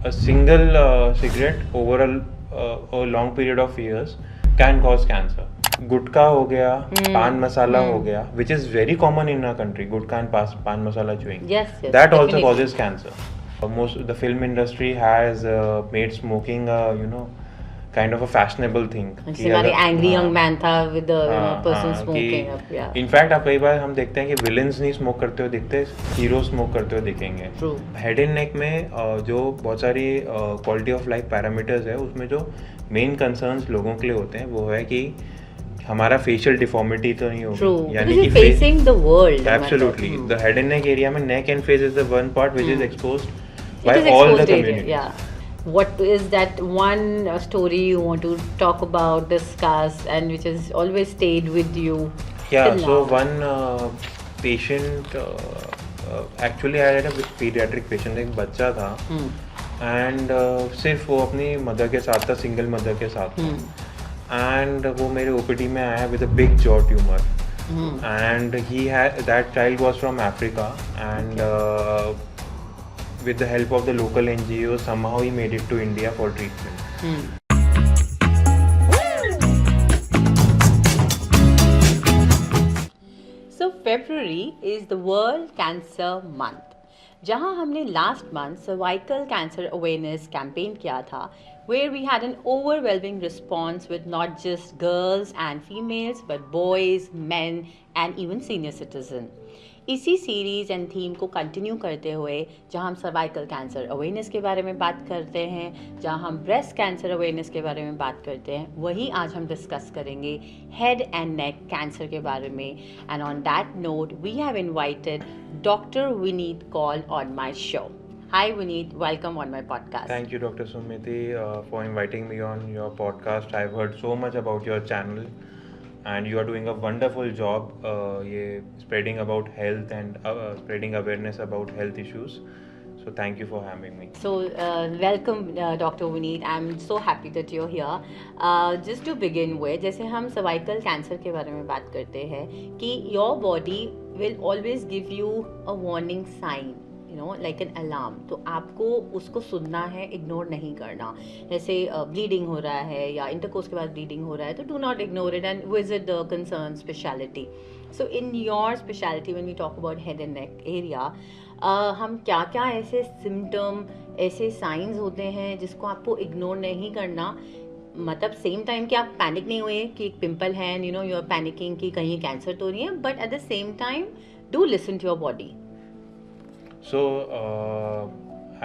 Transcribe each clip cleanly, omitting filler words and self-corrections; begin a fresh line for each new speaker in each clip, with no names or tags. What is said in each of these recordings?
a single cigarette over a long period of years can cause cancer. गुटखा हो गया, पान मसाला हो गया, which is very common in our country. Gutkha and pan masala chewing.
Yes, yes,
That also
definitely.
causes cancer. Most the film industry has made smoking, kind of a fashionable thing.
जैसे हमारे angry young man था with the person
हाँ,
smoking up, yeah.
In fact आप कई बार हम देखते हैं कि विलेंस नहीं स्मोक करते हुए दिखते, हीरो स्मोक करते हुए दिखेंगे.
True.
हेड एंड नेक में जो बहुत सारी क्वालिटी ऑफ लाइफ पैरामीटर्स है, उसमें जो मेन कंसर्न्स लोगों के लिए होते हैं वो है कि हमारा फेशियल डिफॉर्मिटी तो नहीं होगी.
True.
यानी
Because
कि
you're facing the world.
Absolutely the head and neck area में neck and face is the one part which is exposed
It
by
is
all the
exposed area,
community.
yeah. What is that one story you want to talk about, discuss, and which has always stayed with you?
Yeah,
till
so
now?
one patient, actually I had a pediatric patient, एक बच्चा था and सिर्फ वो अपनी mother के साथ था, single mother के साथ था. एंड वो मेरे ओपीडी में आया with a big jaw tumour and he had that child was from Africa and with the help of the local NGO somehow he made it to India for treatment.
So February is the World Cancer Month, जहां हमने last month cervical cancer awareness campaign किया था, where we had an overwhelming response with not just girls and females but boys, men and even senior citizen. इसी series and theme को continue करते हुए जहां हम सर्वाइकल कैंसर अवेयरनेस के बारे में बात करते हैं, जहां हम ब्रेस्ट कैंसर अवेयरनेस के बारे में बात करते हैं, वहीं आज हम डिस्कस करेंगे हेड एंड नेक कैंसर के बारे में. And on that note we have invited doctor Vineet Kaul on my show. Hi Vineet, welcome on my podcast.
Thank you, Dr. Sumiti, for inviting me on your podcast. I've heard so much about your channel, and you are doing a wonderful job. Spreading about health and spreading awareness about health issues. So thank you for having me.
So welcome Dr. Vineet. I'm so happy that you're here. Just to begin with, जैसे हम cervical cancer के बारे में बात करते हैं कि your body will always give you a warning sign. Like an alarm. तो आपको उसको सुनना है, इग्नोर नहीं करना. जैसे ब्लीडिंग हो रहा है या इंटरकोर्स के बाद ब्लीडिंग हो रहा है, तो do not ignore it and visit the concern speciality. So in your speciality when we talk about head and neck area, हम क्या क्या ऐसे सिम्टम, ऐसे साइंस होते हैं जिसको आपको इग्नोर नहीं करना. मतलब सेम टाइम कि आप पैनिक नहीं हुए कि एक पिंपल है एंड यू आर पैनिकिंग कि कहीं कैंसर तो नहीं है, but at the same time do listen to your body.
So,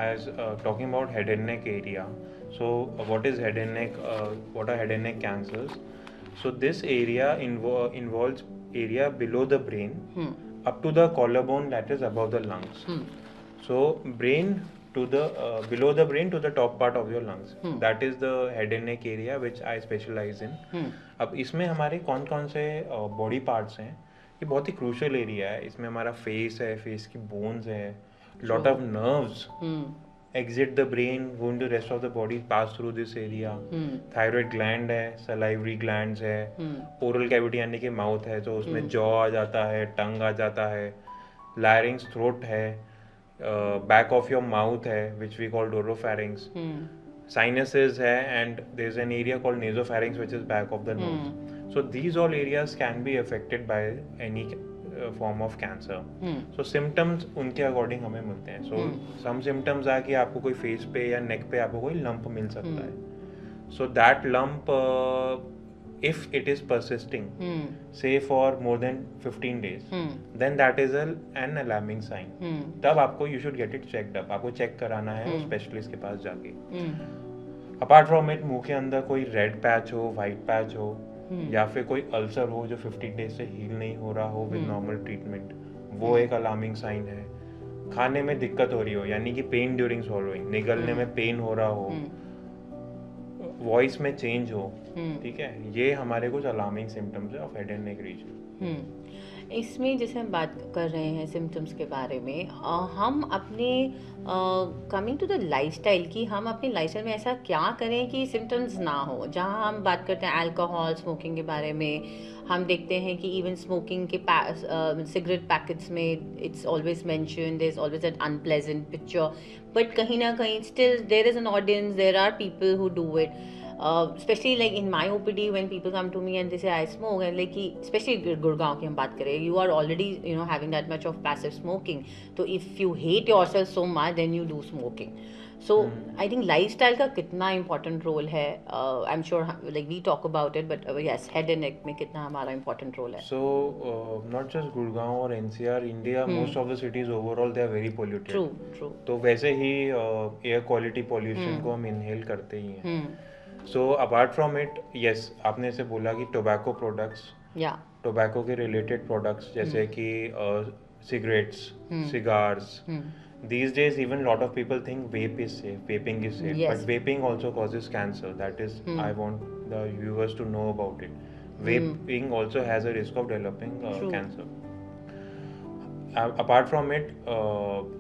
as talking about head and neck area, so what is head and neck? What are head and neck cancers? So this area involves area below the brain up to the collarbone, that is above the lungs. So brain to the below the brain to the top part of your lungs. That is the head and neck area which I specialize in. अब इसमें हमारे कौन कौन से body parts हैं, ये बहुत ही crucial area है. इसमें हमारा फेस है, फेस की बोन्स है, lot of nerves exit the brain, go into the rest of the body, pass through this area. Thyroid gland है, salivary glands है, oral cavity यानी कि माउथ है, तो उसमें जॉ आ जाता है, टंग आ जाता है, larynx थ्रोट है, back of your mouth है which we call oropharynx, sinuses है, and there is an area called nasopharynx which is back of the nose. So these all areas can be affected by any form of cancer. So symptoms उनके according हमें मिलते हैं. So some symptoms are कि आपको कोई face पे या नेक पे आपको कोई लंप मिल सकता है. So that lump, if it is persisting, say for more than 15 days, then that is an alarming sign. तब आपको you should get it checked up. आपको चेक कराना है स्पेशलिस्ट के पास जाके. Apart from it, मुंह के अंदर कोई रेड पैच हो, वाइट पैच हो, या फिर कोई अल्सर हो जो 15 डेज से हील नहीं हो रहा हो विद नॉर्मल ट्रीटमेंट, वो एक अलार्मिंग साइन है. खाने में दिक्कत हो रही हो, यानी कि पेन ड्यूरिंग स्वॉलोइंग, निगलने में पेन हो रहा हो, वॉइस में चेंज हो, ठीक है, ये हमारे कुछ अलार्मिंग सिम्टम्स है of head and neck region.
इसमें जैसे हम बात कर रहे हैं सिम्टम्स के बारे में, हम अपने कमिंग टू द लाइफस्टाइल की, हम अपने लाइफस्टाइल में ऐसा क्या करें कि सिम्टम्स ना हो। जहाँ हम बात करते हैं अल्कोहल स्मोकिंग के बारे में, हम देखते हैं कि इवन स्मोकिंग के सिगरेट पैकेट्स में it's always mention, there is always an unpleasant picture, but कहीं ना कहीं still there is an audience, there are people who do it. Especially like in my OPD, when people come to me and they say I smoke, and like especially Gurgaon की हम बात करें, you are already having that much of passive smoking. So if you hate yourself so much, then you do smoking. So I think lifestyle का कितना important role है. I'm sure like we talk about it, but yes, head and neck में कितना हमारा important role है.
So not just Gurgaon or NCR, India, most of the cities overall they are very polluted.
True.
तो वैसे ही air quality pollution को हम inhale करते ही हैं. So apart from it, yes, आपने ऐसे बोला कि tobacco products, tobacco के related products जैसे कि cigarettes, cigars. These days even lot of people think vape is safe, vaping is safe, but vaping also causes cancer. That is, I want the viewers to know about it. Vaping also has a risk of developing cancer. Apart from it,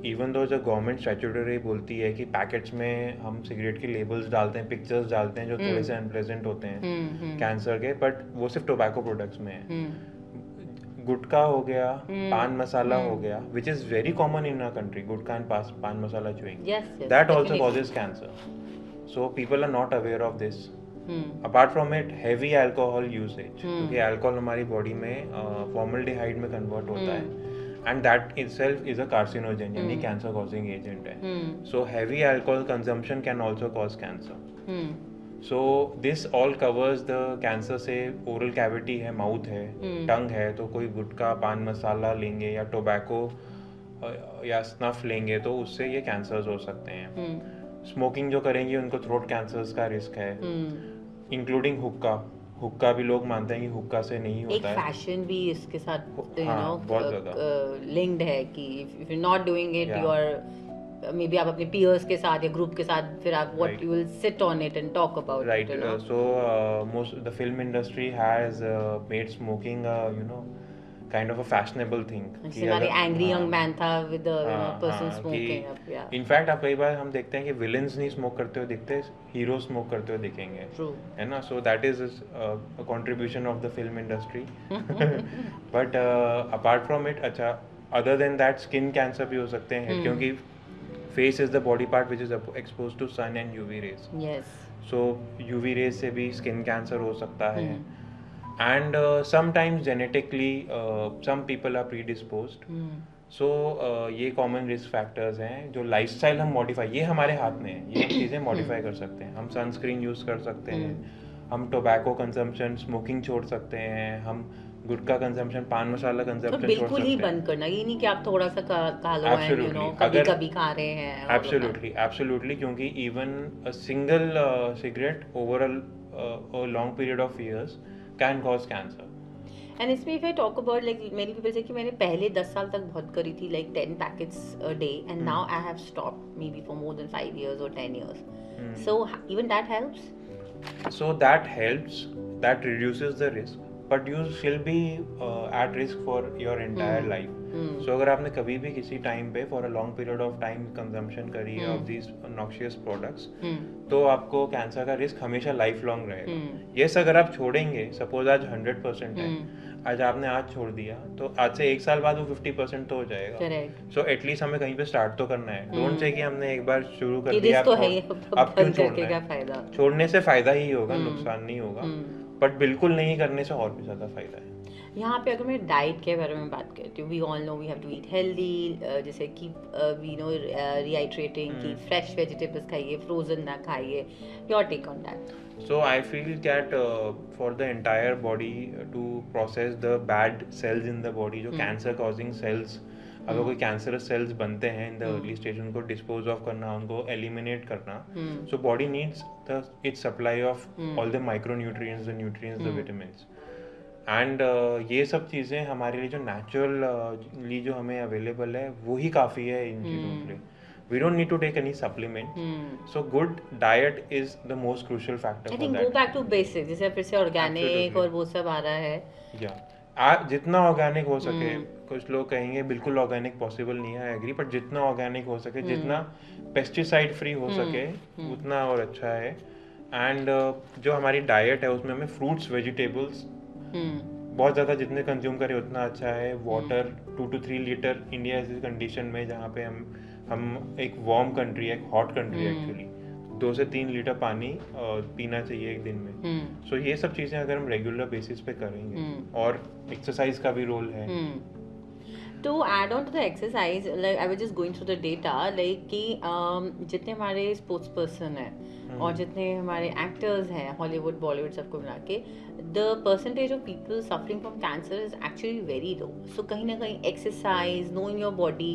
even though the government statutory बोलती है कि packets में हम cigarette के labels डालते हैं, pictures डालते हैं जो थोड़े से अनप्लेजेंट होते हैं कैंसर के, बट वो सिर्फ टोबैको प्रोडक्ट्स में है. गुटखा हो गया, पान मसाला हो गया, which is very common in our country, gutkha and paan masala chewing, that also causes cancer. So people are not aware of this. Apart from it, heavy alcohol usage, क्योंकि अल्कोहल हमारी बॉडी में फॉर्मल्डिहाइड में कन्वर्ट होता है, and that itself is a carcinogen, यानी cancer causing agent है. So heavy alcohol consumption can also cause cancer. So this all covers the cancer. से oral cavity है, mouth है, tongue है, तो कोई गुटखा पान मसाला लेंगे या टोबैको या स्नफ लेंगे तो उससे ये कैंसर्स हो सकते हैं. स्मोकिंग जो करेंगे उनको थ्रोट कैंसर्स का रिस्क है, इंक्लूडिंग हुक्का भी लोग मानते हैं कि हुक्का से नहीं होता है.
एक फैशन भी इसके साथ
बहुत ज़्यादा
लिंक्ड है कि if you not doing it, you are may be आप अपने पीयर्स के साथ या ग्रुप के साथ फिर आप what you will sit on it and talk about it.
Right. So most the film industry has made smoking kind of a fashionable thing.
हमारे angry young man था with the person smoking.
In fact आप कई बार हम देखते हैं कि villains नहीं smoke करते हुए दिखते, हीरो स्मोक करते हुए दिखेंगे, है ना. So that is a contribution of the film industry. But apart from it, अच्छा, other than that skin cancer भी हो सकते हैं, क्योंकि face is the body part which is exposed to sun and UV rays.
Yes.
So UV rays से भी skin cancer हो सकता है. And sometimes genetically some people are predisposed. So ये common risk factors हैं जो lifestyle हम modify, ये हमारे हाथ में है, ये हम चीज़ें modify कर सकते हैं. हम sunscreen use कर सकते हैं, हम tobacco consumption, smoking छोड़ सकते हैं, हम गुटखा कंजम्पशन, पान मसाला कंजम्पशन छोड़ सकते हैं.
बिल्कुल ही बंद करना, ये नहीं कि आप थोड़ा सा खा लो, कभी खा रहे हैं.
Absolutely, क्योंकि even a single cigarette over a long period of years can cause cancer.
And इसमें if I talk about like many people say कि मैंने पहले 10 साल तक बहुत करी थी, like 10 packets a day, and now I have stopped maybe for more than 5 years or 10 years. So even that helps.
So that helps, that reduces the risk, but you still be at risk for your entire life. So अगर आपने कभी भी किसी time पे for a long period of time consumption करी है of these noxious products, तो आपको कैंसर का रिस्क हमेशा लाइफ लॉन्ग रहेगा. Yes, अगर आप छोड़ेंगे, सपोज आज 100% है, आज आपने आज छोड़ दिया, तो आज से 1 साल बाद वो 50% तो हो जाएगा. So at least हमें कहीं पे स्टार्ट तो करना है. Don't say कि हमने एक बार शुरू कर दिया अब क्यों छोड़ना है. छोड़ने से फायदा ही होगा, नुकसान नहीं होगा, बट बिल्कुल नहीं करने से और भी ज़्यादा फायदा है.
यहाँ पे अगर मैं डाइट के बारे में बात करती हूँ, we all know we have to eat healthy, जैसे कि वी नो रिहाइड्रेटिंग, कि फ्रेश वेजिटेबल्स खाइए, फ्रोजन ना खाइए. Your take on that?
So I feel that for the entire body to process the bad cells in the body, जो cancer causing cells, अगर कोई cancerous cells बनते हैं in the early stage, उनको dispose of करना, उनको eliminate करना, so body needs its supply of all the micronutrients, the nutrients, the vitamins. And ये सब चीज़ें हमारे लिए जो naturally जो हमें available है वो ही काफ़ी है इन चीज़ों के लिए. We don't need to take any supplement. So good diet is the most crucial factor.
I think go back to basics. जैसे फिर से organic और वो सब आ रहा है.
Yeah. जितना ऑर्गेनिक हो सके,
हम्म
कुछ लोग कहेंगे बिल्कुल ऑर्गेनिक पॉसिबल नहीं है, आई एग्री, बट जितना ऑर्गेनिक हो सके, जितना
हम्म
पेस्टिसाइड फ्री हो सके,
हम्म
उतना और अच्छा है। एंड जो हमारी डाइट है उसमें हमें फ्रूट्स वेजिटेबल्स
हम्म
बहुत ज़्यादा जितने कंज्यूम करें उतना अच्छा है।
हम्म
वाटर 2 to 3 लीटर, इंडिया ऐसी कंडीशन में जहाँ पे हम एक वार्म कंट्री है, एक हॉट कंट्री है
हम्म
एक्चुअली, 2 से 3 लीटर पानी पीना चाहिए एक दिन में।
हम्म
सो ये सब चीज़ें अगर हम रेगुलर बेसिस पे करेंगे,
हम्म
और एक्सरसाइज का भी रोल है।
हम्म to add on to the exercise, like I was just going through the data, like कि जितने हमारे स्पोर्ट्स पर्सन हैं और जितने हमारे एक्टर्स हैं हॉलीवुड बॉलीवुड सबको मिला के, the percentage of people suffering from cancer is actually very low. सो कहीं ना कहीं exercise, knowing your body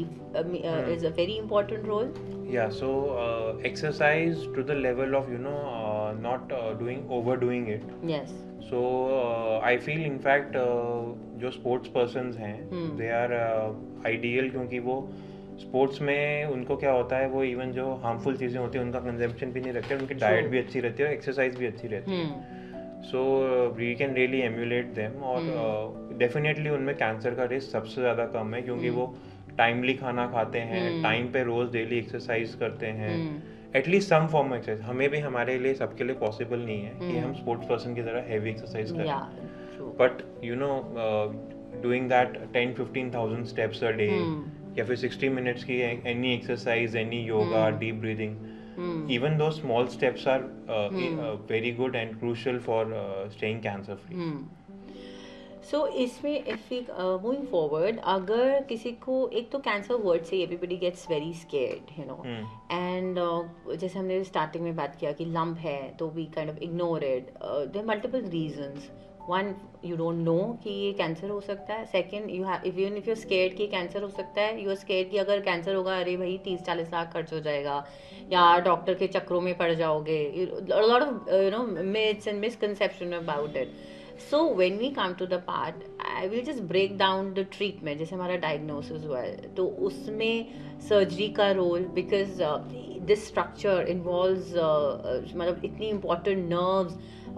is a very important role.
Yeah, so exercise to the level of not overdoing it.
Yes.
So I feel in fact जो sports persons हैं they are ideal, क्योंकि वो sports में उनको क्या होता है, वो इवन जो हार्मफुल चीज़ें होती हैं उनका कंजम्पशन भी नहीं रखते, उनकी डाइट भी अच्छी रहती है और एक्सरसाइज भी अच्छी रहती है। So we can really emulate them, और डेफिनेटली उनमें कैंसर का रिस्क सबसे ज़्यादा कम है, क्योंकि वो टाइमली खाना खाते हैं, टाइम पे रोज़ डेली एक्सरसाइज करते हैं, एटलीस्ट सम फॉर्म में एक्सरसाइज। हमें भी, हमारे लिए, सबके लिए पॉसिबल नहीं है कि हम स्पोर्ट्स पर्सन की तरह हैवी एक्सरसाइज करें,
या true.
But doing that 10-15,000 steps a day, या फिर 60 मिनट्स की any exercise, any yoga, deep breathing, even those small steps are very good and crucial for staying cancer free.
सो इसमें if we moving forward, अगर किसी को, एक तो cancer word से everybody gets very scared, you know, and जैसे हमने starting में बात किया कि लंप है तो we kind of ignore it. There are multiple reasons. One, you don't know कि ये कैंसर हो सकता है. Second, you have, if even if you scared कि कैंसर हो सकता है, यू आर स्केर्ड कि अगर कैंसर होगा, अरे भाई 30-40 लाख खर्च हो जाएगा, या डॉक्टर के चक्रों में पड़ जाओगे. Lot of myths and misconception about it. So when we come to the part, I will just break down the treatment. जैसे हमारा diagnosis हुआ है तो उसमें सर्जरी का role, because this structure involves, मतलब इतनी इम्पॉर्टेंट नर्व्स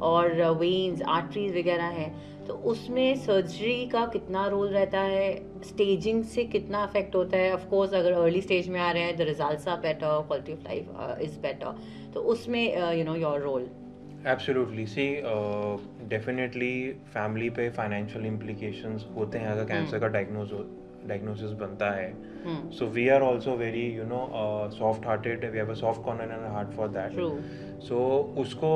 और वेन्स, आर्टरीज वगैरह हैं, तो उसमें सर्जरी का कितना रोल रहता है, स्टेजिंग से कितना अफेक्ट होता है. ऑफ कोर्स अगर अर्ली स्टेज में आ रहे हैं the results are better, quality of life is better. तो उसमें you know your role.
Absolutely. See, definitely family पे फाइनेंशियल implications होते हैं अगर कैंसर का डायग्नोसिस बनता है. So we are also very soft hearted, we have a soft corner in our heart for that. सो उसको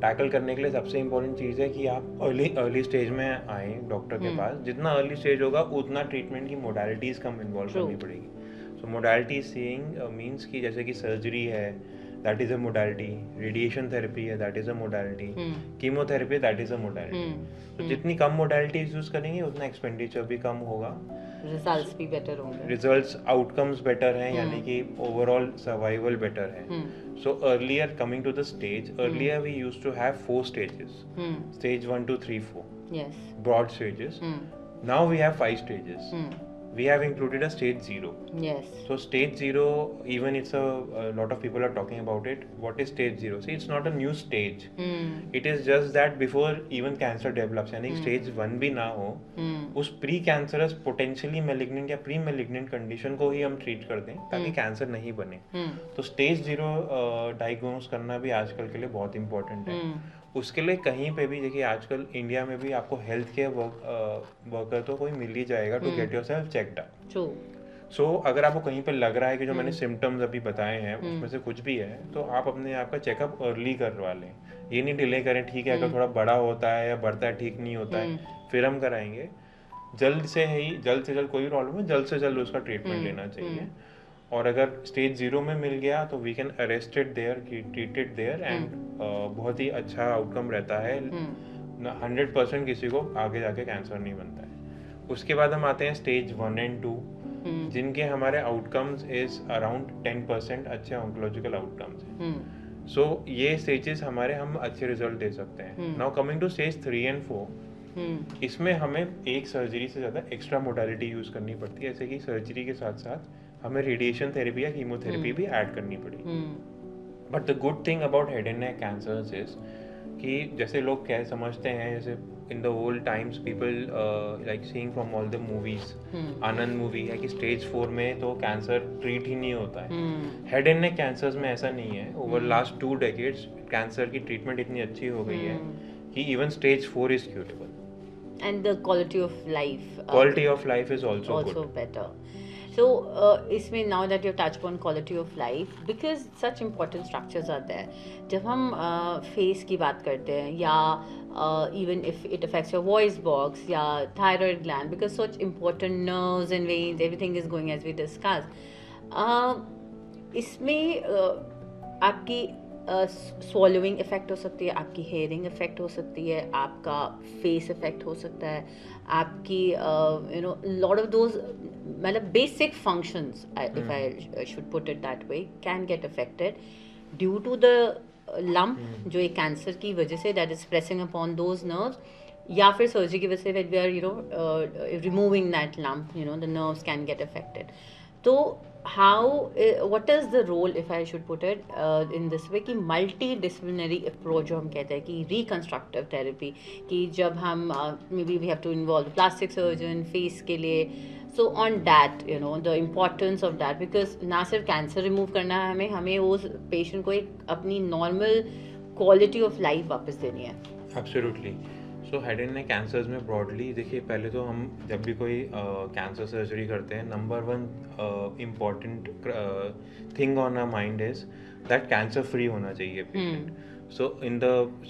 टैकल करने के लिए सबसे इम्पोर्टेंट चीज़ है कि आप अर्ली स्टेज में आए डॉक्टर के पास. जितना अर्ली स्टेज होगा उतना ट्रीटमेंट की मोडालिटीज़ कम इन्वॉल्व करनी पड़ेगी. सो मोडालिटी सीइंग मीन्स कि जैसे कि सर्जरी है, that is a modality, radiation therapy है, that is a modality, chemotherapy, that is a modality. तो जितनी कम modalities यूज करेंगे उतना एक्सपेंडिचर भी कम होगा,
रिजल्ट्स भी बेटर होंगे,
रिजल्ट्स आउटकम्स बेटर हैं, यानी कि ओवरऑल सर्वाइवल बेटर है. So earlier, coming to the stage, earlier we used to have 4 stages, stage 1, 2, 3, 4,
yes,
broad stages. Now we have 5 stages. We have included a stage 0.
yes.
So stage 0, even it's a lot of people are talking about it. What is stage 0? See, it's not a new stage. It is just that before even cancer develops, यानी stage 1 भी ना हो, उस pre cancerous potentially malignant या pre malignant condition को ही हम treat कर दें ताकि कैंसर नहीं बने. तो स्टेज 0 डायग्नोस करना भी आजकल के लिए बहुत इंपॉर्टेंट है. उसके लिए कहीं पे भी देखिए, आजकल इंडिया में भी आपको हेल्थ केयर वर्कर तो कोई मिल ही जाएगा to get yourself checked up. So अगर आपको कहीं पे लग रहा है कि जो मैंने सिम्टम्स अभी बताए हैं उसमें से कुछ भी है, तो आप अपने आप का चेकअप अर्ली करवा लें. ये नहीं डिले करें. ठीक है, अगर थोड़ा बड़ा होता है या बढ़ता है, ठीक नहीं होता है, फिर हम कराएंगे. जल्द से जल्द कोई प्रॉब्लम है, जल्द से जल्द उसका ट्रीटमेंट लेना चाहिए. और अगर स्टेज 0 में मिल गया तो we can arrest it there, treat it there, and बहुत ही अच्छा आउटकम रहता है. 100% किसी को आगे जाके कैंसर नहीं बनता है. उसके बाद हम आते हैं स्टेज 1 and 2, जिनके हमारे आउटकम्स इज अराउंड 10% अच्छे ऑन्कोलॉजिकल आउटकम्स हैं. सो ये स्टेजेस हमारे, हम अच्छे रिजल्ट दे सकते हैं. Now coming to stage 3 and 4, इसमें हमें एक सर्जरी से ज़्यादा एक्स्ट्रा मोडालिटी यूज़ करनी पड़ती है. जैसे कि सर्जरी के साथ साथ हमें रेडिएशन थेरेपी या कीमोथेरेपी भी ऐड करनी पड़ेगी. But the good thing about head and neck cancers is कि जैसे लोग क्या समझते हैं, जैसे in the old times people like seeing from all the movies, Anand movie है कि स्टेज 4 में तो कैंसर ट्रीट ही नहीं होता है. हेड एंड नेक कैंसर्स में ऐसा नहीं है. ओवर लास्ट 2 decades कैंसर की ट्रीटमेंट इतनी अच्छी हो गई है कि even stage 4 is curable.
And the quality of life.
Quality of life is also good.
Better. So, इसमें now that you touched upon quality of life, because such important structures are there. जब हम face की बात करते हैं या even if it affects your voice box या thyroid gland, because such important nerves and veins, everything is going as we discussed. इसमें आपकी swallowing इफेक्ट हो सकती है, आपकी हेयरिंग इफेक्ट हो सकती है, आपका फेस इफेक्ट हो सकता है, आपकी लॉट ऑफ दोज मतलब basic functions, if I should put it that way, can get affected due to the lump जो एक कैंसर की वजह से that is pressing upon those nerves, या फिर सर्जरी की वजह से when we are removing that lump the nerves can get affected. तो what is the role, if I should put it in this way, कि multidisciplinary approach जो हम कहते हैं कि reconstructive therapy, कि जब हम maybe we have to involve plastic surgeon face के लिए, so on that the importance of that, because ना सिर्फ कैंसर रिमूव करना है हमें उस पेशेंट को एक अपनी नॉर्मल क्वालिटी ऑफ लाइफ वापस देनी है.
Absolutely. So head and neck cancers में ब्रॉडली देखिए, पहले तो हम जब भी कोई कैंसर सर्जरी करते हैं, number 1 important thing on our mind is that cancer free होना चाहिए patient. So in the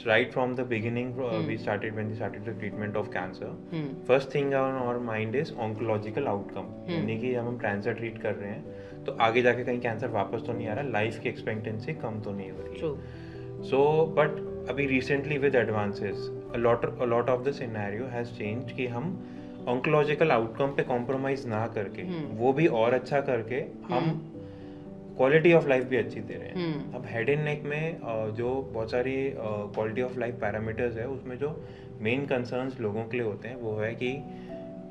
right from the beginning we started when we started the treatment of cancer, first thing on our mind is oncological outcome. यानी कि जब हम cancer treat कर रहे हैं तो आगे जाके कहीं कैंसर वापस तो नहीं आ रहा, लाइफ की एक्सपेक्टेंसी कम तो नहीं हो रही है. सो बट अभी recently with advances a lot of the scenario has changed कि हम ऑन्कोलॉजिकल आउटकम पे कॉम्प्रोमाइज ना करके वो भी और अच्छा करके हम क्वालिटी ऑफ लाइफ भी अच्छी दे रहे हैं. अब हेड एंड नेक में जो बहुत सारी क्वालिटी ऑफ लाइफ पैरामीटर्स है, उसमें जो मेन कंसर्न्स लोगों के लिए होते हैं वो है कि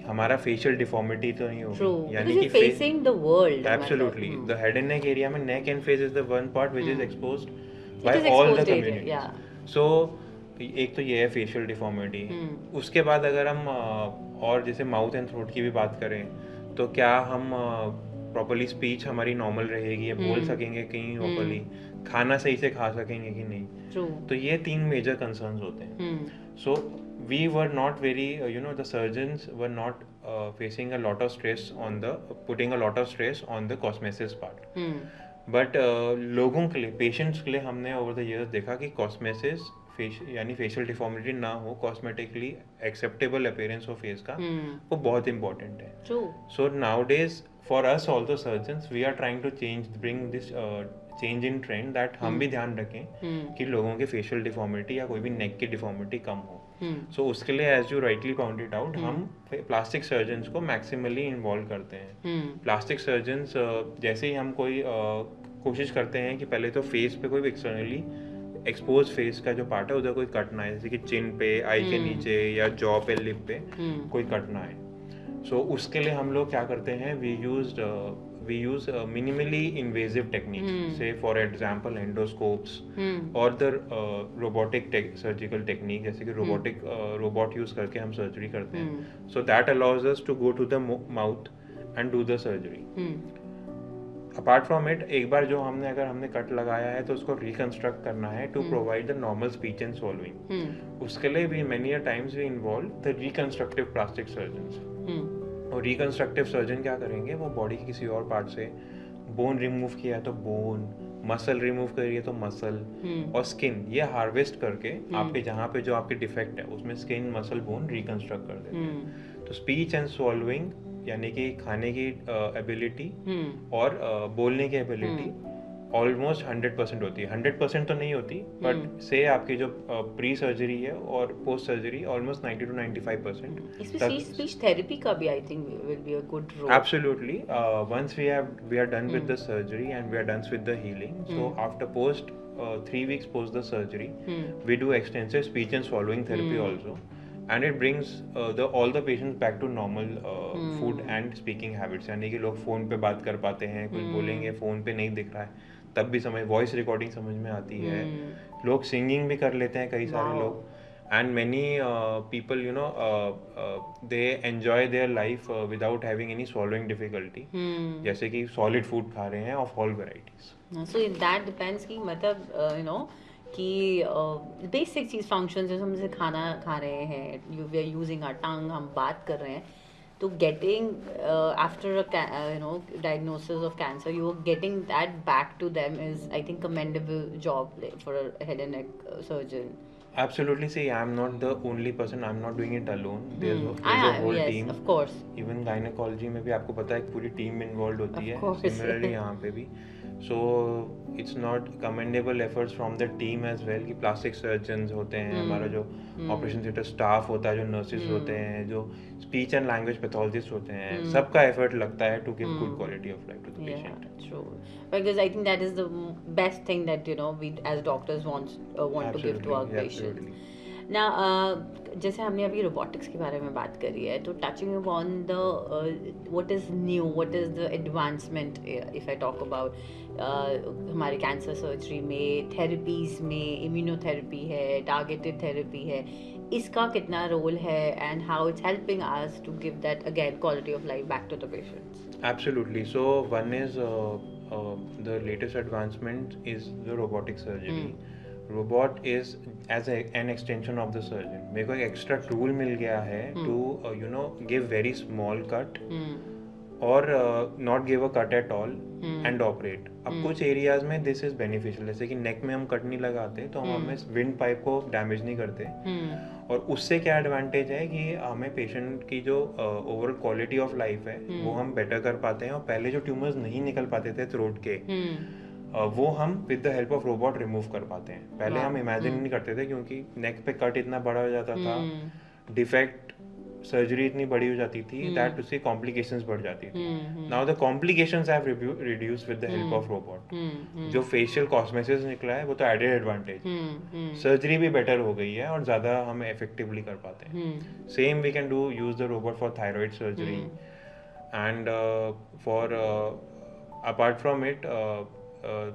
हमारा फेशियल डिफॉर्मिटी तो नहीं होगी, यानी कि
facing the world.
Absolutely, the head and neck area में neck and face is the one part which is exposed by all the community. So एक तो ये है फेशियल डिफॉर्मिटी. उसके बाद अगर हम और जैसे माउथ एंड थ्रोट की भी बात करें तो क्या हम प्रॉपर्ली स्पीच हमारी नॉर्मल रहेगी, बोल सकेंगे कहीं प्रॉपर्ली, खाना सही से खा सकेंगे कि नहीं. तो ये 3 मेजर कंसर्न्स होते हैं. So we were not very the surgeons were not facing a lot of stress on the putting a lot of stress on the cosmesis part. But लोगों के लिए, पेशेंट्स के लिए हमने ओवर द ईयर्स देखा कि कॉस्मेसिस यानी फेशियल डिफॉर्मिटी ना हो, cosmetically acceptable appearance of face का, वो बहुत इंपॉर्टेंट है. So nowadays for us also surgeons we are trying to bring this change in trend, that हम भी ध्यान रखें कि लोगों के फेशियल डिफॉर्मिटी या कोई भी नेक की डिफॉर्मिटी कम हो. सो उसके लिए as you rightly pointed out, हम प्लास्टिक सर्जन्स को मैक्सिमली इन्वॉल्व करते हैं. प्लास्टिक सर्जन्स जैसे ही हम कोई कोशिश करते हैं कि पहले तो फेस पे कोई एक्सटर्नली एक्सपोज फेस का जो पार्ट है उधर कोई कट ना है, जैसे कि चिन पे, आई के नीचे या जॉ पे, लिप पे कोई कट ना है. सो उसके लिए हम लोग क्या करते हैं, we use minimally invasive techniques, say for example endoscopes or the robotic surgical technique, जैसे कि robot use करके हम surgery करते हैं. So that allows us to go to the mouth and do the surgery. Apart from it, एक बार जो अगर हमने कट लगाया है तो उसको रिकंस्ट्रक्ट करना है to provide the normal speech and swallowing. उसके लिए भी many a times we involve the reconstructive plastic surgeons. और रिकंस्ट्रक्टिव सर्जन क्या करेंगे, वो बॉडी के किसी और पार्ट से बोन रिमूव किया है तो बोन, मसल रिमूव करिए तो मसल, और स्किन, ये हार्वेस्ट करके आपके जहाँ पे जो आपके डिफेक्ट है उसमें स्किन, मसल, बोन रिकंस्ट्रक्ट कर देते हैं. तो स्पीच एंड सॉल्विंग यानी कि खाने की एबिलिटी और बोलने की एबिलिटी ऑलमोस्ट 100% होती है. 100% तो नहीं होती, बट से आपकी जो प्री सर्जरी है और पोस्ट सर्जरी ऑलमोस्ट 90 to 95%.
इसमें स्पीच थेरेपी का भी I think will be a good role.
Absolutely. Once we are done with the surgery and we are done with the healing, so after post 3 weeks post the surgery, we do extensive speech and swallowing therapy also, and it brings all the patients back to normal food and speaking habits. यानी कि लोग phone पे बात कर पाते हैं, कुछ बोलेंगे फ़ोन पे नहीं दिख रहा है तब भी वॉइस रिकॉर्डिंग समझ में आती है. लोग सिंगिंग भी कर लेते हैं कई सारे लोग. and many people, they enjoy their life without having any swallowing difficulty, जैसे कि solid food खा रहे हैं of all varieties.
So that depends कि मतलब कि बेसिक चीज़ फंक्शन जैसे हम जैसे खाना खा रहे हैं, you we are using our tongue, हम बात कर रहे हैं, तो getting after diagnosis of cancer, you are getting that back to them is I think commendable job for a head and neck surgeon.
Absolutely. See, I'm not the only person. I'm not doing it alone. There's a whole
yes,
team.
of course.
Even gynecology में भी आपको पता है एक पूरी team involve होती है.
Of course.
Similarly यहाँ पे भी. So it's not commendable efforts from the team as well कि plastic surgeons होते हैं, हमारा जो ऑपरेशन थिएटर स्टाफ होता है, जो नर्सेज होते हैं, जो स्पीच एंड लैंग्वेज पैथोलॉजिस्ट होते हैं, सबका एफर्ट लगता है to give good quality of life to the patient.
True. Because I think that is the best thing that we as doctors want to give to our patients. Now, जैसे हमने अभी robotics के बारे में बात करी है, तो touching upon the what is new, what is the advancement, if I talk about हमारे कैंसर सर्जरी में, थेरेपीज़ में, इम्यूनोथेरेपी है, टारगेटेड थेरेपी है, इसका कितना रोल है and how it's helping us to give that again quality of life back to the patients.
Absolutely. So one is the latest advancement is the robotic surgery. Robot is as an extension of the surgeon. मेरे को एक extra tool मिल गया है to give very small cut और not give a cut at all and operate. अब कुछ areas में this is beneficial, जैसे कि नेक में हम कट नहीं लगाते तो हम हमें विंड पाइप को डैमेज नहीं करते, और उससे क्या एडवांटेज है कि हमें पेशेंट की जो ओवरऑल क्वालिटी ऑफ लाइफ है वो हम बेटर कर पाते हैं, और पहले जो ट्यूमर्स नहीं निकल पाते थे थ्रोट के वो हम with the help of robot remove कर पाते हैं. पहले हम इमेजिन नहीं करते थे क्योंकि नेक पे कट इतना बड़ा हो जाता था, डिफेक्ट सर्जरी इतनी बड़ी हो जाती थी दैट उससे कॉम्प्लिकेशंस बढ़ जाती थी. Now the complications have reduced with the help of robot. जो फेशियल कॉस्मेसिस निकला है वो तो एडेड एडवांटेज, सर्जरी भी बेटर हो गई है और ज़्यादा हम इफेक्टिवली कर पाते हैं. Same we can do use the robot for thyroid surgery and for apart from it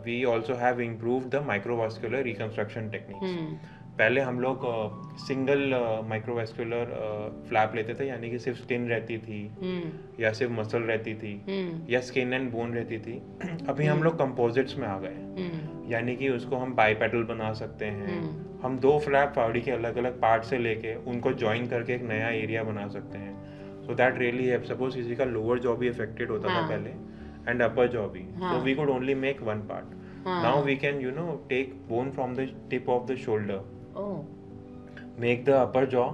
we also have improved the microvascular reconstruction techniques. पहले हम लोग सिंगल माइक्रोवास्कुलर फ्लैप लेते थे, यानी कि सिर्फ स्किन रहती थी या सिर्फ मसल रहती थी या स्किन एंड बोन रहती थी. अभी हम लोग कंपोजिट्स में आ गए, यानी कि उसको हम बाईपेटल बना सकते हैं. हम 2 फ्लैप बॉडी के अलग अलग पार्ट से लेके उनको ज्वाइन करके एक नया एरिया बना सकते हैं. So that really help. Suppose किसी का लोअर जॉ भी अफेक्टेड होता था पहले एंड अपर जॉ भी, so we could only make one part. Now we can take bone from the tip of the shoulder, make the upper jaw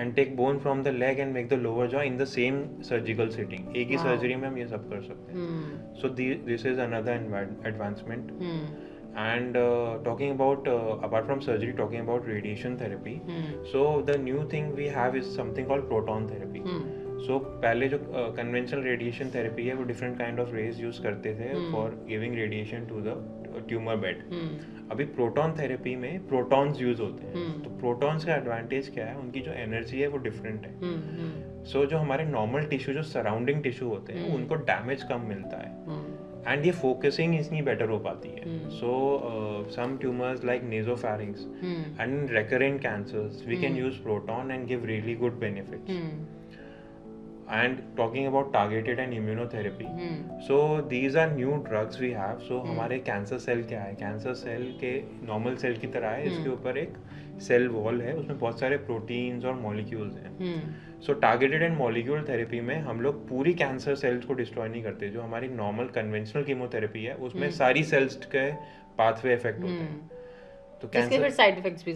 and take bone from the leg and make the lower jaw in the same surgical sitting. एक ही surgery में हम ये सब कर सकते हैं. So this is another advancement. And talking about apart from surgery, talking about radiation therapy, so the new thing we have is something called proton therapy. So पहले जो conventional radiation therapy है वो different kind of rays use करते थे for giving radiation to the tumor bed. अभी proton therapy में protons use होते हैं. तो protons का advantage क्या है, उनकी जो energy है वो different है. So जो हमारे normal tissue, जो surrounding tissue होते हैं उनको damage कम मिलता है and ये focusing इतनी better हो पाती है. So some tumors like nasopharynx and recurrent cancers we can use proton and give really good benefits. And talking about targeted and immunotherapy, so these are new drugs we have. So हमारे cancer cell क्या है, cancer cell के normal cell की तरह है, इसके ऊपर एक सेल वॉल है, उसमें बहुत सारे प्रोटीन्स और मॉलिक्यूल्स हैं. सो टारगेटेड एंड मॉलिक्यूल थेरेपी में हम लोग पूरी कैंसर सेल्स को डिस्ट्रॉय नहीं करते. जो हमारी नॉर्मल कन्वेंशनल कीमोथेरेपी है उसमें सारी सेल्स के पाथवे इफेक्ट होते हैं, तो
इसके फिर साइड इफेक्ट्स भी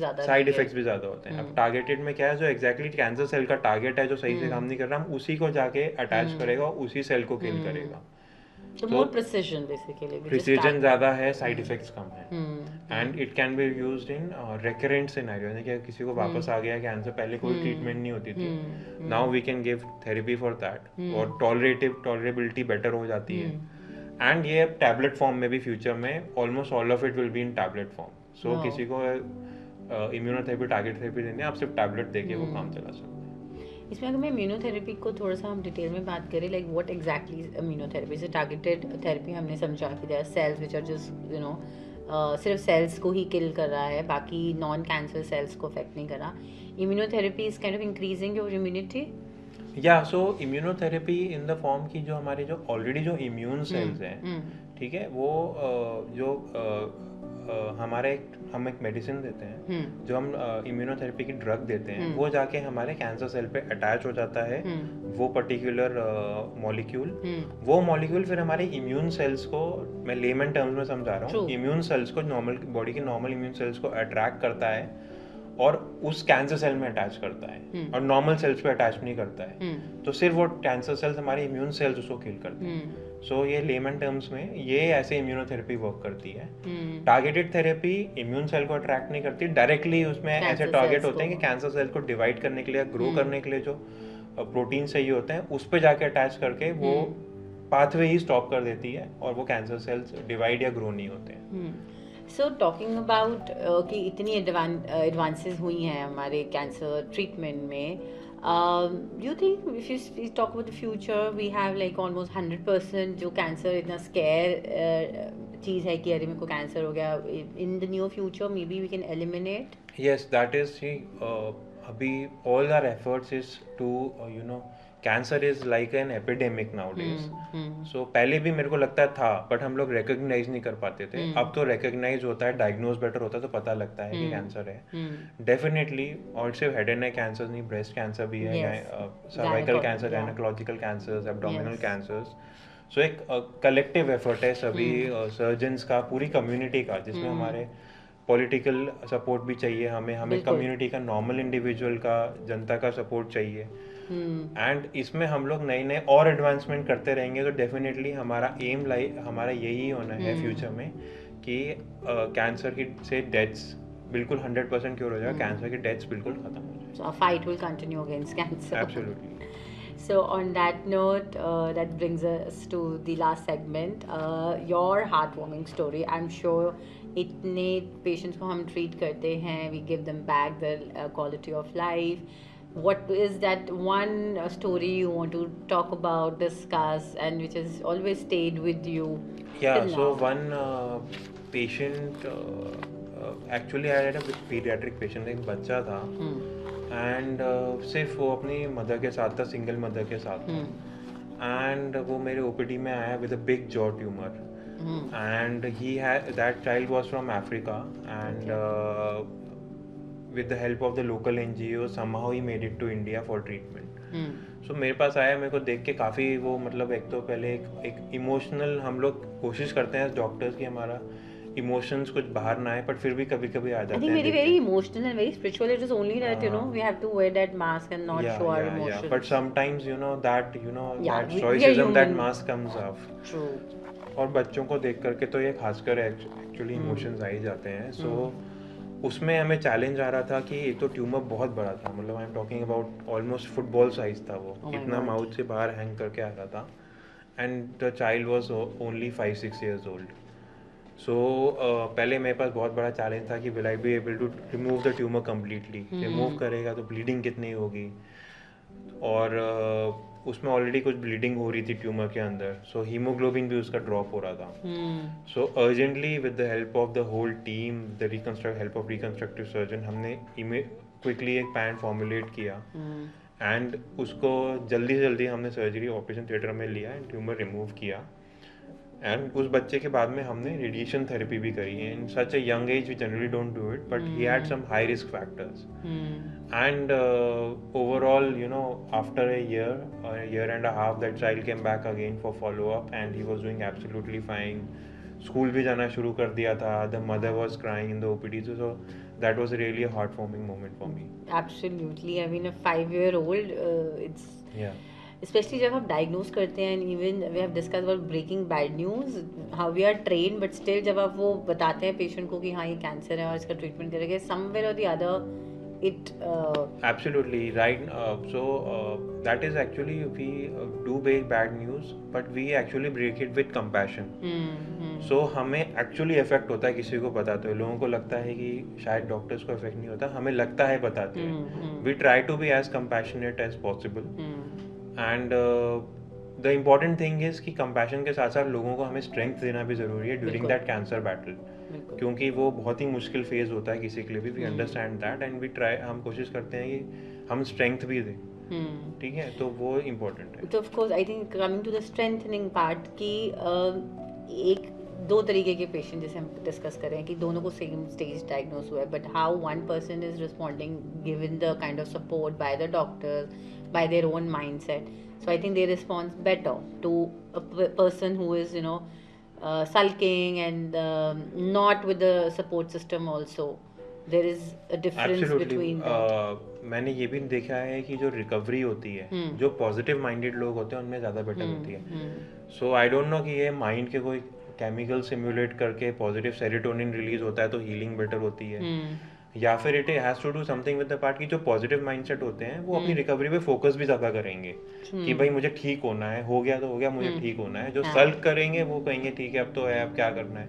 ज्यादा
होते हैं. अब टारगेटेड में क्या है, जो एग्जैक्टली कैंसर सेल का टारगेट है जो सही से काम नहीं कर रहा, हम उसी को जाके अटैच करेगा, उसी सेल को किल करेगा.
तो मोर प्रिसिजन बेसिकली,
प्रिसिजन ज्यादा है, साइड इफेक्ट्स कम है. And it can be used in recurrent scenario, यानी कि किसी को वापस आ गया कैंसर, पहले कोई ट्रीटमेंट नहीं होती थी, now we can give therapy for that, और टॉलरेबिलिटी बेटर हो जाती है. एंड ये टैबलेट फॉर्म में भी फ्यूचर में almost all of it will be in tablet form. So किसी को इम्यूनोथेरेपी, टारगेट थेरेपी देनी है, आप सिर्फ टैबलेट देके वो काम चला सकते हैं.
इसमें अगर मैं इम्यूनोथेरेपी को थोड़ा सा हम डिटेल में बात करें, लाइक व्हाट एग्जैक्टली इम्यूनोथेरेपी. जैसे टारगेटेड थेरेपी हमने समझा कि there are cells which are just सिर्फ सेल्स को ही किल कर रहा है, बाकी नॉन कैंसर सेल्स को अफेक्ट नहीं कर रहा. Immunotherapy is kind of increasing your immunity.
या so immunotherapy in the form की जो हमारे जो ऑलरेडी जो इम्यून सेल्स हैं, ठीक है, वो जो हमारे हम एक मेडिसिन देते हैं, जो हम इम्यूनोथेरेपी की ड्रग देते हैं, वो जाके हमारे कैंसर सेल पे अटैच हो जाता है, वो पर्टिकुलर मॉलिक्यूल. वो मॉलिक्यूल फिर हमारे इम्यून सेल्स को, मैं लेमन टर्म्स में समझा रहा हूँ, इम्यून सेल्स को, नॉर्मल बॉडी के नॉर्मल इम्यून सेल्स को अट्रैक्ट करता है और उस कैंसर सेल में अटैच करता है, और नॉर्मल सेल्स पे अटैच नहीं करता है. तो सिर्फ वो कैंसर सेल्स, हमारे इम्यून सेल्स उसको किल करते हैं. सो ये लेमन टर्म्स में ये ऐसे इम्यूनोथेरेपी वर्क करती है. टारगेटेड थेरेपी इम्यून सेल को अट्रैक्ट नहीं करती, डायरेक्टली उसमें ऐसे टारगेट होते हैं कि कैंसर सेल को डिवाइड करने के लिए, ग्रो करने के लिए जो प्रोटीन चाहिए होते हैं, उस पर जाके अटैच करके वो पाथवे ही स्टॉप कर देती है, और वो कैंसर सेल्स डिवाइड या ग्रो नहीं होते हैं.
सो टॉकिंग अबाउट कि इतनी एडवांसेस हुई हैं हमारे कैंसर ट्रीटमेंट में, you think if we talk about the future, we have like almost 100% जो कैंसर इतना स्केयर चीज़ है कि अरे मेरे को कैंसर हो गया, in the near future maybe we can eliminate.
Yes, that is, अभी all our efforts is to cancer is like an epidemic nowadays. So पहले भी मेरे को लगता था, बट हम लोग रिकॉग्नाइज नहीं कर पाते थे. अब तो रिकॉग्नाइज होता है, डायग्नोज बेटर होता है, तो पता लगता है कि कैंसर है. डेफिनेटली. और सिर्फ हेड एंड नेक कैंसर नहीं, ब्रेस्ट कैंसर भी है, cervical cancer, gynaecological cancers, abdominal cancers. So एक कलेक्टिव एफर्ट है सभी सर्जन्स का, पूरी कम्युनिटी का, जिसमें हमारे पॉलिटिकल सपोर्ट भी चाहिए, हमें कम्युनिटी का, नॉर्मल इंडिविजुअल का, जनता का सपोर्ट चाहिए. एंड इसमें हम लोग नए नए और एडवांसमेंट करते रहेंगे, तो डेफिनेटली हमारा एम हमारा यही होना है फ्यूचर में कि कैंसर की से डेथ्स बिल्कुल 100% क्योर हो जाएगा, कैंसर की डेथ्स बिल्कुल खत्म हो जाएगी.
So our fight will continue against cancer.
Absolutely.
So on that note, that brings us to the last segment, your heartwarming story. I'm sure इतने पेशेंट्स को हम ट्रीट करते हैं, we give them back their quality of life. What is that one story you want to talk about, discuss, and which has always stayed with you?
Yeah, so one patient, actually I had a pediatric patient, एक बच्चा था, and सिर्फ वो अपनी mother के साथ था, single mother के साथ था. एंड वो मेरे ओपीडी में आया with a big jaw tumour, and that child was from Africa, and with the help of the local NGO somehow he made it to India for treatment. So मेरे पास आया, मेरे को देख के काफ़ी वो, मतलब एक तो पहले एक इमोशनल, हम लोग कोशिश करते हैं डॉक्टर्स की हमारा इमोशंस कुछ बाहर ना आए, बट फिर भी कभी कभी आ जाते हैं.
very emotional and very spiritual. It is only that we have to wear that mask and not show our emotions.
But sometimes that that stoicism, that mask comes off.
True.
और बच्चों को देख करके तो ये खासकर एक्चुअली इमोशंस आ ही जाते हैं. सो उसमें हमें चैलेंज आ रहा था कि एक तो ट्यूमर बहुत बड़ा था, मतलब I am talking about almost football size था वो, इतना माउथ से बाहर हैंग करके आ रहा था, and the child was only 5-6 years old. सो पहले मेरे पास बहुत बड़ा चैलेंज था कि will I be able to remove the tumour completely. Remove करेगा तो ब्लीडिंग कितनी होगी, और उसमें ऑलरेडी कुछ ब्लीडिंग हो रही थी ट्यूमर के अंदर, सो हीमोग्लोबिन भी उसका ड्रॉप हो रहा था. So urgently with the help of the whole team, the help of reconstructive surgeon, हमने क्विकली एक पैन फॉर्मुलेट किया, एंड उसको जल्दी से जल्दी हमने सर्जरी ऑपरेशन थिएटर में लिया एंड ट्यूमर रिमूव किया. एंड उस बच्चे के बाद में हमने रेडिएशन थेरेपी भी करी है. In such a young age we generally don't do it, but he had some high risk factors. And overall, after a year and a half, that child came back again for follow-up, and he was doing absolutely fine. School भी जाना शुरू कर दिया था. The mother was crying in the OPD, so that was really a heartwarming moment for me.
Absolutely. I mean, a 5-year-old, it's especially जब आप diagnose करते हैं, and even we have discussed about breaking bad news, how we are trained, but still जब आप वो बताते हैं patient को कि हाँ ये cancer है और इसका treatment करेंगे, somewhere or the other it
absolutely right. So that is actually, we do break bad news, but we actually break it with compassion. So हमें actually effect होता है किसी को बताते हुए. लोगों को लगता है कि शायद डॉक्टर्स को effect नहीं होता, हमें लगता है बताते हुए. We try to be as compassionate as possible. And the important thing is कि compassion के साथ साथ लोगों को हमें strength देना भी ज़रूरी है during that cancer battle.
बिल्कुल
क्योंकि वो बहुत ही मुश्किल फेज होता है किसी के लिए भी, we
hmm
understand that and we try, हम कोशिश करते हैं कि हम स्ट्रेंथ भी दें,
हम्म
ठीक है, तो वो इम्पोर्टेंट है।
तो of course I think coming to the strengthening part कि एक दो तरीके के पेशेंट जैसे हम डिस्कस करें कि दोनों को सेम स्टेज डायग्नोस हुआ है, but how one person is responding given the kind of support by the doctors, bye their own mindset. So I think they respond better to a person who is, you know, sulking and not with the support system also. There is a difference
absolutely,
between that.
मैंने ये भी देखा है कि जो recovery होती है, जो पॉजिटिव माइंडेड लोग होते हैं उनमें ज़्यादा बेटर होती है। सो आई डोंट नो कि ये माइंड के कोई केमिकल सिमुलेट करके पॉजिटिव सेरोटोनिन रिलीज होता है तो हीलिंग बेटर होती है, या फिर it has to do something with the part की जो पॉजिटिव माइंडसेट होते हैं वो अपनी रिकवरी पे फोकस भी ज़्यादा करेंगे कि भाई मुझे ठीक होना है, हो गया तो हो गया, मुझे ठीक होना है। जो सल्क करेंगे वो कहेंगे ठीक है अब तो है, अब क्या करना है।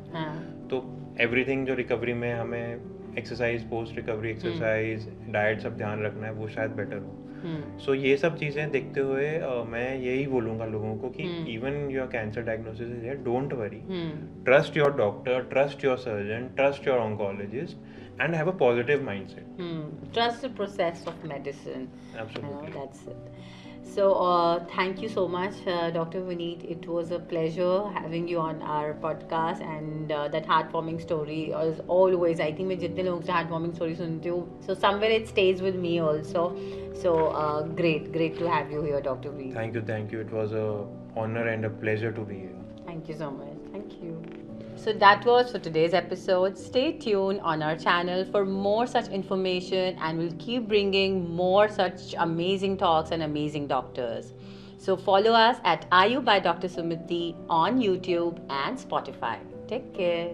तो एवरीथिंग जो रिकवरी में हमें exercise, post recovery exercise, diet सब ध्यान रखना है, वो शायद बेटर हो। सो ये सब चीज़ें देखते हुए मैं यही बोलूँगा लोगों को कि even your cancer diagnosis is here, don't worry, trust your doctor, trust your surgeon, trust your oncologist and have a positive mindset.
Trust the process of medicine.
Absolutely.
That's it. So thank you so much, Dr. Vineet. It was a pleasure having you on our podcast, and that heartwarming story is always, I think मैं जितने लोगों से heartwarming story सुनती हूँ, so somewhere it stays with me also. So great to have you here, Dr. Vineet.
Thank you. It was a honor and a pleasure to be here.
Thank you so much. Thank you. So that was for today's episode. Stay tuned on our channel for more such information, and we'll keep bringing more such amazing talks and amazing doctors. So follow us at Ayu by Dr. Sumiti on YouTube and Spotify. Take care.